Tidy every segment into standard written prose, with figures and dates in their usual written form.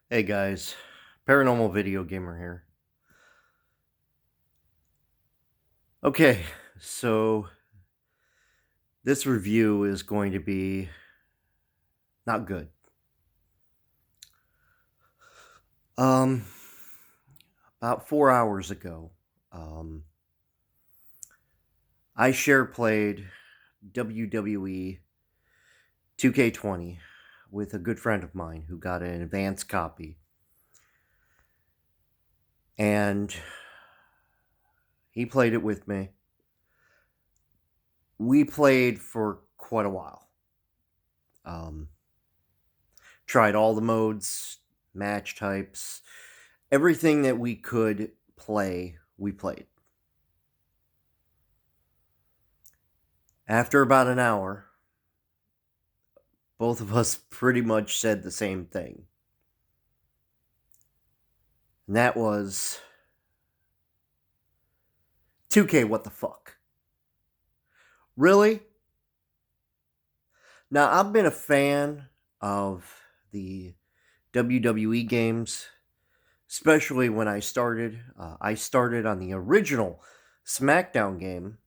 Hey guys, Paranormal Video Gamer here. Okay, so this review is going to be not good. Um, about 4 hours ago, um, I share played WWE 2K20 with a good friend of mine who got an advanced copy, and he played it with me. We played for quite a while. Um, Tried all the modes, match types, everything that we could play, we played. After about an hour, both of us pretty much said the same thing. And that was 2K, what the fuck? Really? Now, I've been a fan of the WWE games, especially when I started. I started on the original SmackDown game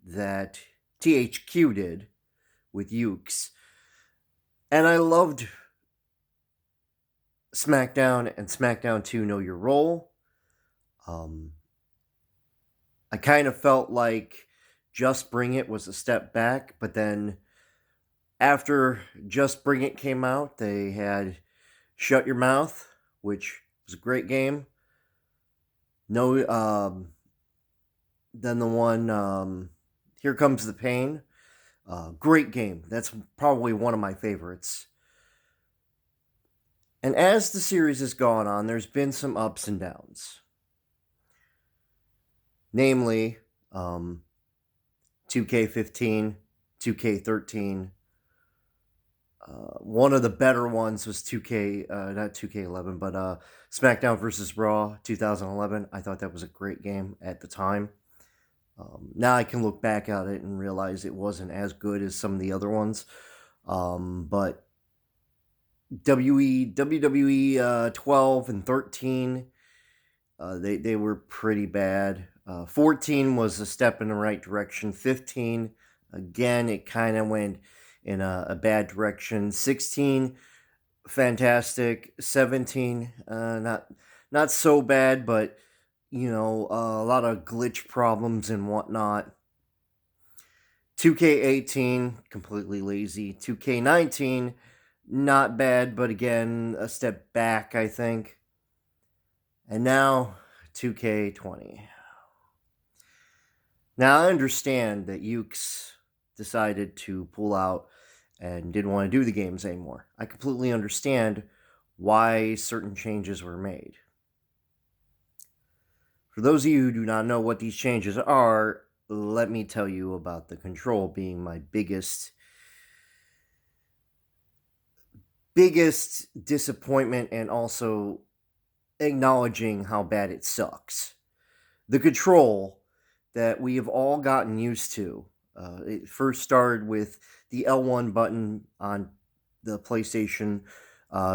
that THQ did with Ukes. And I loved SmackDown and SmackDown 2 Know Your Role. Um, I kind of felt like Just Bring It was a step back, but then after Just Bring It came out, they had Shut Your Mouth, which was a great game. No, then the one Here Comes the Pain, great game. That's probably one of my favorites. And as the series has gone on, there's been some ups and downs. Namely, 2K15, 2K13. One of the better ones was 2K, not 2K11, but SmackDown vs. Raw 2011. I thought that was a great game at the time. Now I can look back at it and realize it wasn't as good as some of the other ones. But WWE 12 and 13, they were pretty bad. 14 was a step in the right direction. 15, again, it kind of went in a bad direction. 16, fantastic. 17, not so bad, but a lot of glitch problems and whatnot. 2K18, completely lazy. 2K19, not bad, but again, a step back, I think. And now 2K20. Now I understand that Ukes decided to pull out and didn't want to do the games anymore. I completely understand why certain changes were made. For those of you who do not know what these changes are, let me tell you about the control being my biggest disappointment, and also acknowledging how bad it sucks. The control that we have all gotten used to. It first started with the L1 button on the PlayStation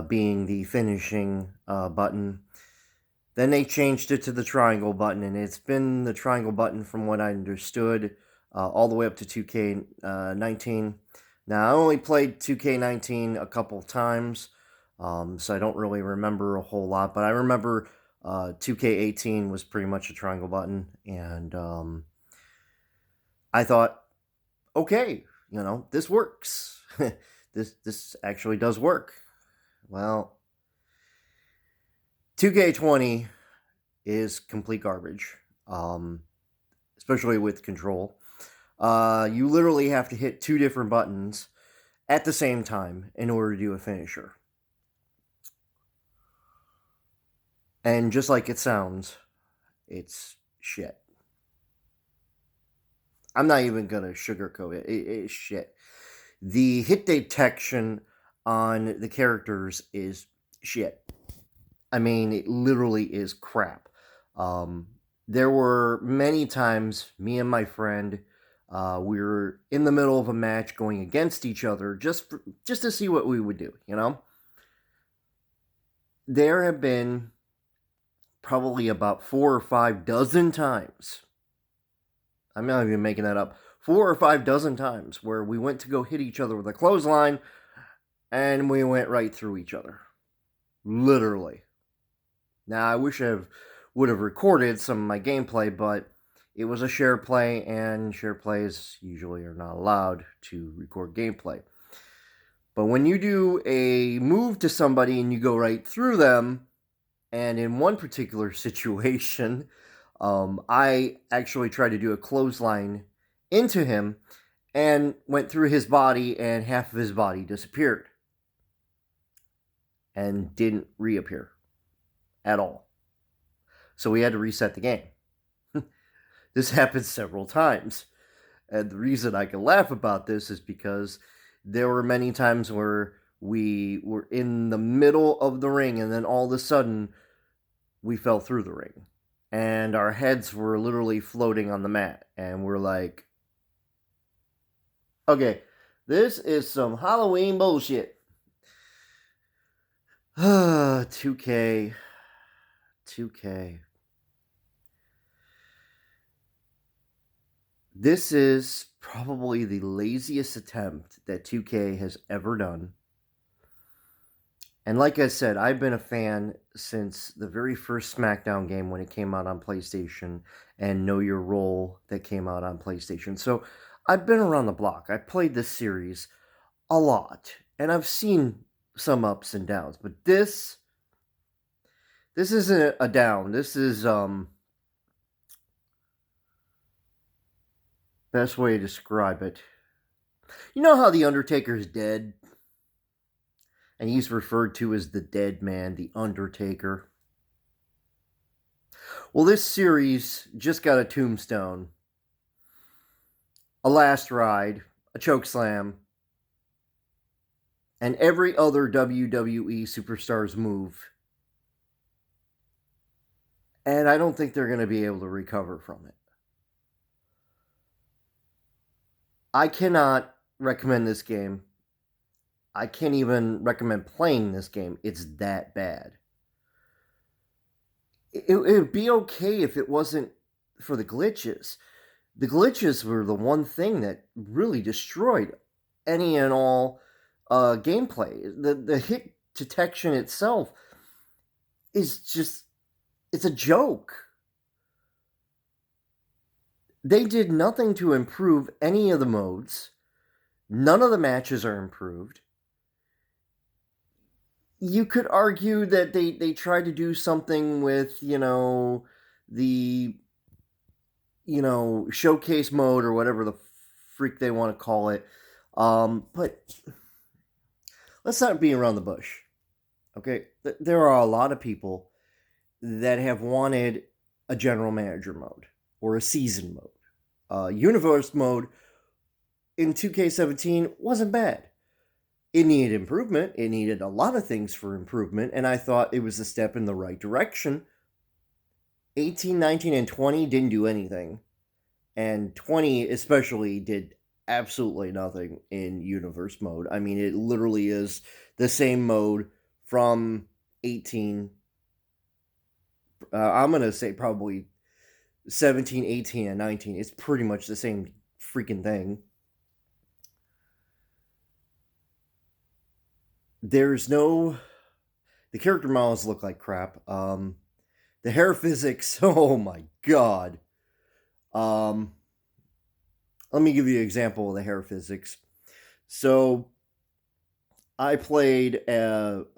being the finishing button. Then they changed it to the triangle button, and it's been the triangle button from what I understood all the way up to 2K19. Now, I only played 2K19 a couple times, so I don't really remember a whole lot, but I remember 2K18 was pretty much a triangle button, and I thought, okay, this works. This actually does work. Well, 2K20 is complete garbage, especially with control. You literally have to hit two different buttons at the same time in order to do a finisher. And just like it sounds, it's shit. I'm not even gonna sugarcoat it. It's shit. The hit detection on the characters is shit. I mean, it literally is crap. Um, there were many times me and my friend, we were in the middle of a match going against each other just to see what we would do. There have been probably about 4 or 5 dozen times. I'm not even making that up. 4 or 5 dozen times where we went to go hit each other with a clothesline and we went right through each other. Literally. Now, I wish would have recorded some of my gameplay, but it was a share play, and share plays usually are not allowed to record gameplay. But when you do a move to somebody and you go right through them, and in one particular situation, I actually tried to do a clothesline into him and went through his body, and half of his body disappeared and didn't reappear at all. So we had to reset the game. This happened several times. And the reason I can laugh about this is because there were many times where we were in the middle of the ring and then all of a sudden we fell through the ring. And our heads were literally floating on the mat. And we're like, okay, this is some Halloween bullshit. 2K. 2K. This is probably the laziest attempt that 2K has ever done. And like I said, I've been a fan since the very first SmackDown game when it came out on PlayStation and Know Your Role that came out on PlayStation. So I've been around the block. I played this series a lot. And I've seen some ups and downs. But this isn't a down. This is best way to describe it. You know how The Undertaker's dead? And he's referred to as the dead man, the Undertaker. Well, this series just got a tombstone, a last ride, a chokeslam, and every other WWE superstar's move. And I don't think they're going to be able to recover from it. I cannot recommend this game. I can't even recommend playing this game. It's that bad. It would be okay if it wasn't for the glitches. The glitches were the one thing that really destroyed any and all gameplay. The hit detection itself is just, it's a joke. They did nothing to improve any of the modes. None of the matches are improved. You could argue that they tried to do something with, the, showcase mode or whatever the freak they want to call it. But let's not be around the bush. Okay? There are a lot of people that have wanted a general manager mode or a season mode. Universe mode in 2K17 wasn't bad. It needed improvement. It needed a lot of things for improvement, and I thought it was a step in the right direction. 18, 19, and 20 didn't do anything. And 20 especially did absolutely nothing in universe mode. I mean, it literally is the same mode from 18. I'm going to say probably 17, 18, and 19. It's pretty much the same freaking thing. The character models look like crap. The hair physics, oh my god. Let me give you an example of the hair physics. So, I played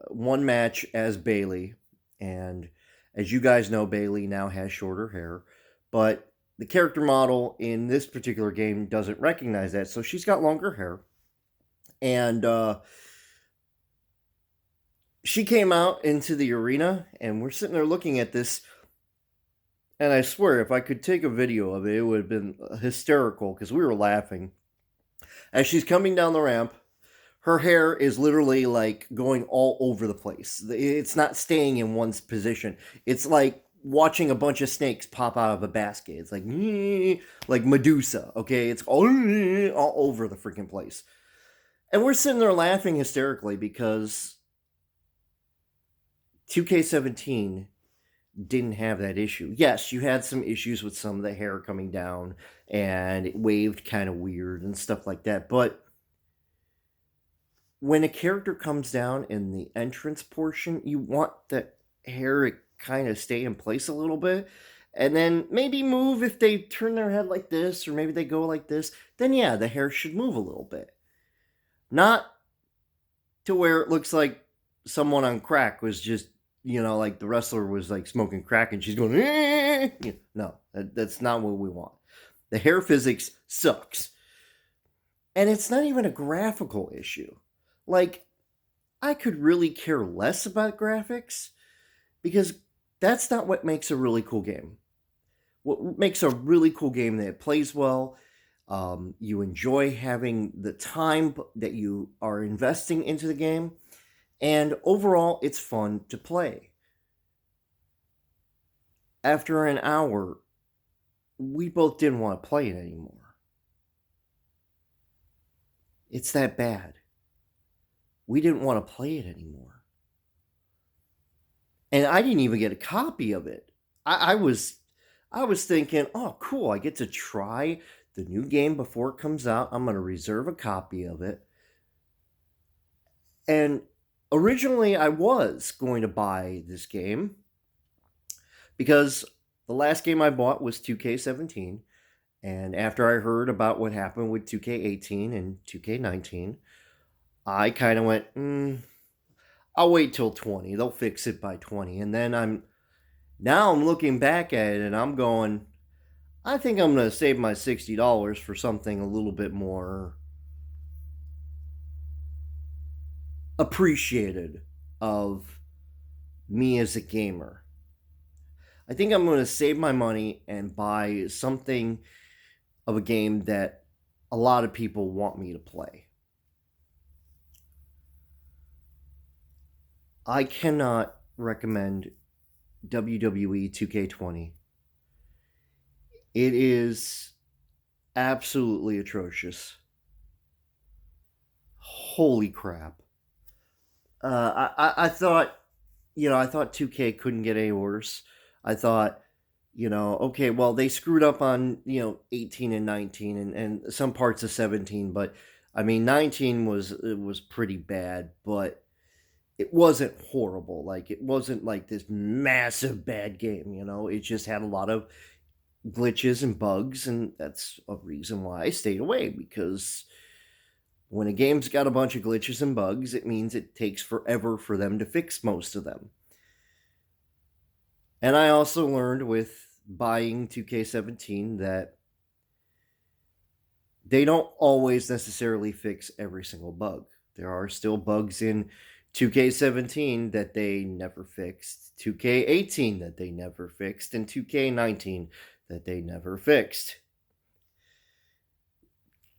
one match as Bayley, and as you guys know, Bayley now has shorter hair, but the character model in this particular game doesn't recognize that, so she's got longer hair, and she came out into the arena, and we're sitting there looking at this, and I swear, if I could take a video of it, it would have been hysterical, because we were laughing. As she's coming down the ramp, her hair is literally, like, going all over the place. It's not staying in one position. It's like watching a bunch of snakes pop out of a basket. It's like Medusa, okay? It's all over the freaking place. And we're sitting there laughing hysterically because 2K17 didn't have that issue. Yes, you had some issues with some of the hair coming down and it waved kind of weird and stuff like that. But when a character comes down in the entrance portion, you want the hair to kind of stay in place a little bit and then maybe move if they turn their head like this or maybe they go like this. Then, yeah, the hair should move a little bit. Not to where it looks like someone on crack was just, like the wrestler was like smoking crack and she's going, eh. No, that's not what we want. The hair physics sucks. And it's not even a graphical issue. Like, I could really care less about graphics because that's not what makes a really cool game. What makes a really cool game that it plays well, you enjoy having the time that you are investing into the game, and overall, it's fun to play. After an hour, we both didn't want to play it anymore. It's that bad. We didn't want to play it anymore. And I didn't even get a copy of it. I was thinking, oh, cool, I get to try the new game before it comes out. I'm going to reserve a copy of it. And originally, I was going to buy this game because the last game I bought was 2K17. And after I heard about what happened with 2K18 and 2K19, I kind of went, I'll wait till 20. They'll fix it by 20. And then I'm looking back at it and I'm going, I think I'm going to save my $60 for something a little bit more appreciated of me as a gamer. I think I'm going to save my money and buy something of a game that a lot of people want me to play. I cannot recommend WWE 2K20. It is absolutely atrocious. Holy crap. I thought, I thought 2K couldn't get any worse. I thought, okay, well, they screwed up on, 18 and 19 and some parts of 17, but I mean, 19 was pretty bad, but it wasn't horrible. Like, it wasn't like this massive bad game, it just had a lot of glitches and bugs, and that's a reason why I stayed away, because when a game's got a bunch of glitches and bugs, it means it takes forever for them to fix most of them. And I also learned with buying 2K17 that they don't always necessarily fix every single bug. There are still bugs in 2K17 that they never fixed, 2K18 that they never fixed, and 2K19 that they never fixed.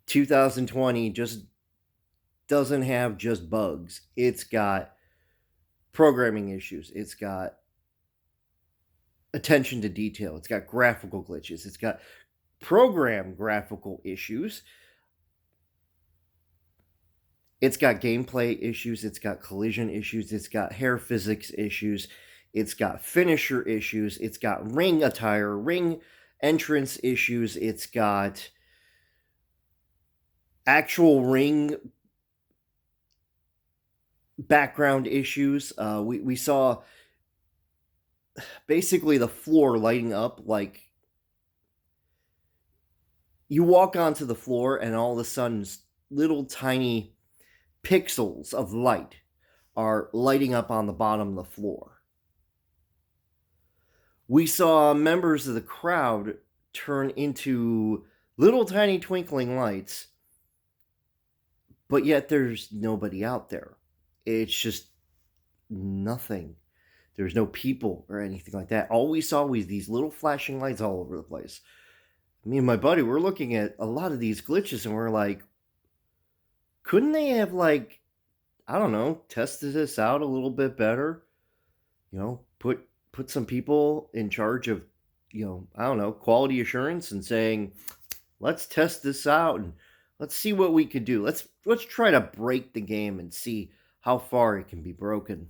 2020 just doesn't have just bugs. It's got programming issues. It's got attention to detail. It's got graphical glitches. It's got program graphical issues. It's got gameplay issues. It's got collision issues. It's got hair physics issues. It's got finisher issues. It's got ring attire, ring entrance issues. It's got actual ring background issues. We saw basically the floor lighting up, like you walk onto the floor and all of a sudden little tiny pixels of light are lighting up on the bottom of the floor. We saw members of the crowd turn into little tiny twinkling lights, but yet there's nobody out there. It's just nothing. There's no people or anything like that. All we saw was these little flashing lights all over the place. Me and my buddy were looking at a lot of these glitches and we're like, couldn't they have, like, I don't know, tested this out a little bit better? Put some people in charge of, I don't know, quality assurance and saying, let's test this out and let's see what we could do. Let's try to break the game and see how far it can be broken.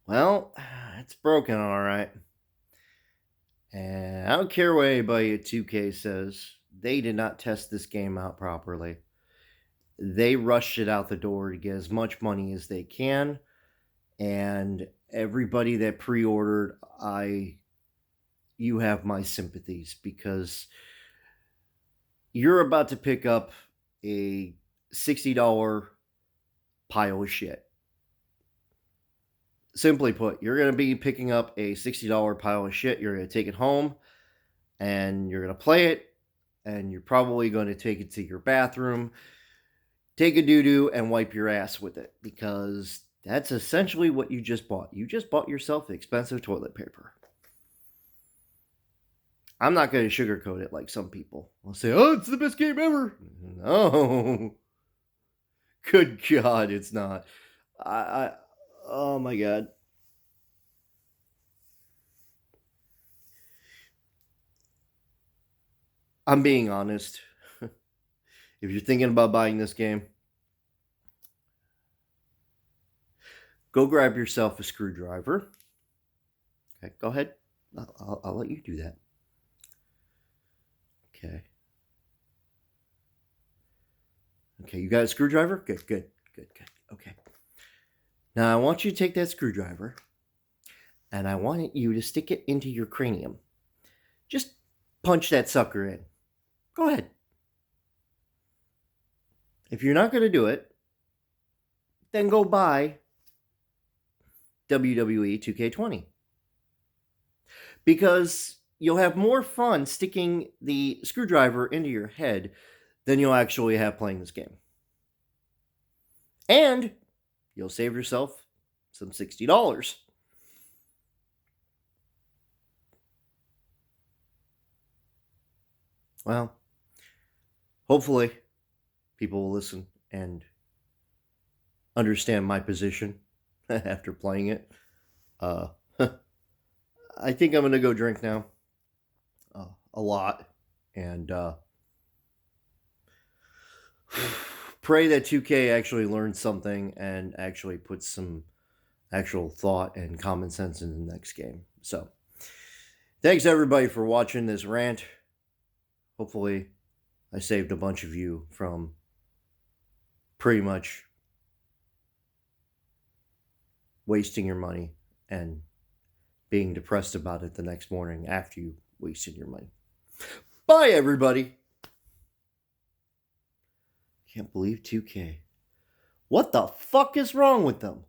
Well, it's broken, all right. And I don't care what anybody at 2K says. They did not test this game out properly. They rushed it out the door to get as much money as they can. And everybody that pre-ordered, you have my sympathies because you're about to pick up a $60 pile of shit. Simply put, you're going to be picking up a $60 pile of shit. You're going to take it home and you're going to play it. And you're probably going to take it to your bathroom, take a doo doo, and wipe your ass with it because that's essentially what you just bought. You just bought yourself expensive toilet paper. I'm not going to sugarcoat it like some people. I'll say, oh, it's the best game ever. No. Good God, it's not. I oh my God. I'm being honest. If you're thinking about buying this game, go grab yourself a screwdriver. Okay, go ahead. I'll let you do that. Okay. Okay, you got a screwdriver? Good, good, good, good. Okay. Now I want you to take that screwdriver and I want you to stick it into your cranium. Just punch that sucker in. Go ahead. If you're not going to do it, then go buy WWE 2K20. Because you'll have more fun sticking the screwdriver into your head than you'll actually have playing this game. And you'll save yourself some $60. Well, hopefully people will listen and understand my position after playing it. I think I'm going to go drink now. A lot. And pray that 2K actually learns something and actually puts some actual thought and common sense in the next game. So, thanks everybody for watching this rant. Hopefully, I saved a bunch of you from pretty much wasting your money and being depressed about it the next morning after you wasted your money. Bye, everybody. Can't believe 2K. What the fuck is wrong with them?